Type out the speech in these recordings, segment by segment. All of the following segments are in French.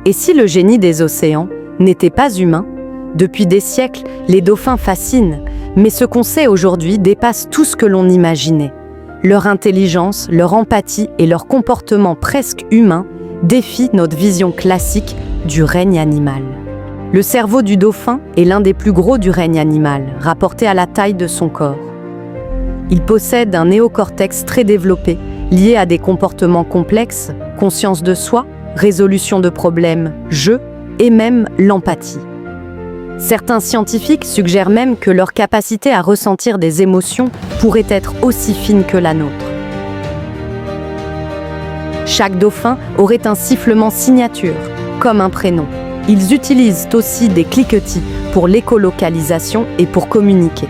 Et si le génie des océans n'était pas humain? Depuis des siècles, les dauphins fascinent, mais ce qu'on sait aujourd'hui dépasse tout ce que l'on imaginait. Leur intelligence, leur empathie et leur comportement presque humain défient notre vision classique du règne animal. Le cerveau du dauphin est l'un des plus gros du règne animal, rapporté à la taille de son corps. Il possède un néocortex très développé, lié à des comportements complexes, conscience de soi, résolution de problèmes, jeu et même l'empathie. Certains scientifiques suggèrent même que leur capacité à ressentir des émotions pourrait être aussi fine que la nôtre. Chaque dauphin aurait un sifflement signature, comme un prénom. Ils utilisent aussi des cliquetis pour l'écolocalisation et pour communiquer.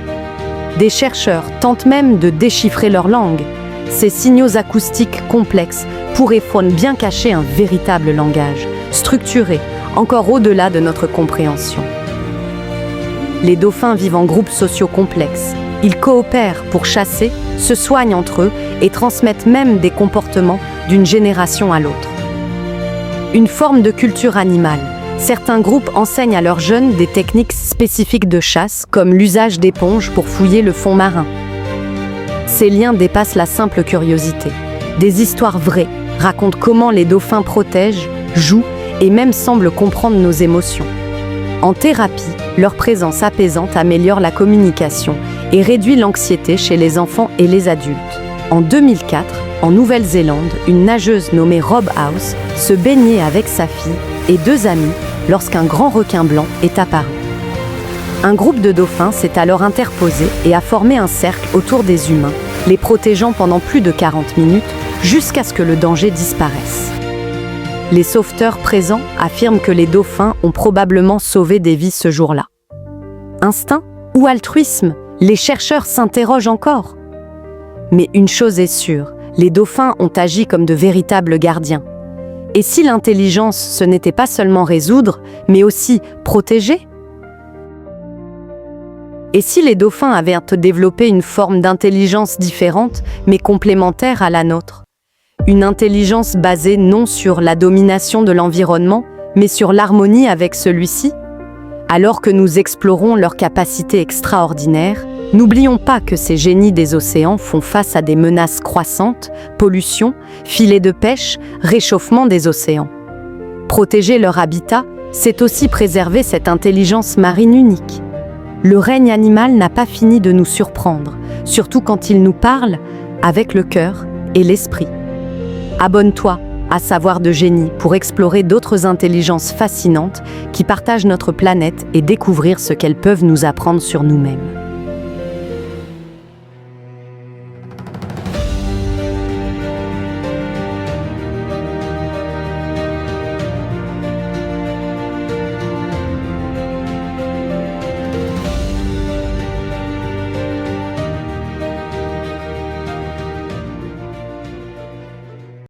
Des chercheurs tentent même de déchiffrer leur langue. Ces signaux acoustiques complexes pourraient bien cacher un véritable langage, structuré, encore au-delà de notre compréhension. Les dauphins vivent en groupes sociaux complexes. Ils coopèrent pour chasser, se soignent entre eux et transmettent même des comportements d'une génération à l'autre. Une forme de culture animale. Certains groupes enseignent à leurs jeunes des techniques spécifiques de chasse, comme l'usage d'éponges pour fouiller le fond marin. Ces liens dépassent la simple curiosité. Des histoires vraies racontent comment les dauphins protègent, jouent et même semblent comprendre nos émotions. En thérapie, leur présence apaisante améliore la communication et réduit l'anxiété chez les enfants et les adultes. En 2004, en Nouvelle-Zélande, une nageuse nommée Rob House se baignait avec sa fille et 2 amis lorsqu'un grand requin blanc est apparu. Un groupe de dauphins s'est alors interposé et a formé un cercle autour des humains, les protégeant pendant plus de 40 minutes jusqu'à ce que le danger disparaisse. Les sauveteurs présents affirment que les dauphins ont probablement sauvé des vies ce jour-là. Instinct ou altruisme? Les chercheurs s'interrogent encore. Mais une chose est sûre, les dauphins ont agi comme de véritables gardiens. Et si l'intelligence, ce n'était pas seulement résoudre, mais aussi protéger? Et si les dauphins avaient développé une forme d'intelligence différente, mais complémentaire à la nôtre? Une intelligence basée non sur la domination de l'environnement, mais sur l'harmonie avec celui-ci? Alors que nous explorons leurs capacités extraordinaires, n'oublions pas que ces génies des océans font face à des menaces croissantes, pollution, filets de pêche, réchauffement des océans. Protéger leur habitat, c'est aussi préserver cette intelligence marine unique. Le règne animal n'a pas fini de nous surprendre, surtout quand il nous parle avec le cœur et l'esprit. Abonne-toi à Savoir de Génie pour explorer d'autres intelligences fascinantes qui partagent notre planète et découvrir ce qu'elles peuvent nous apprendre sur nous-mêmes.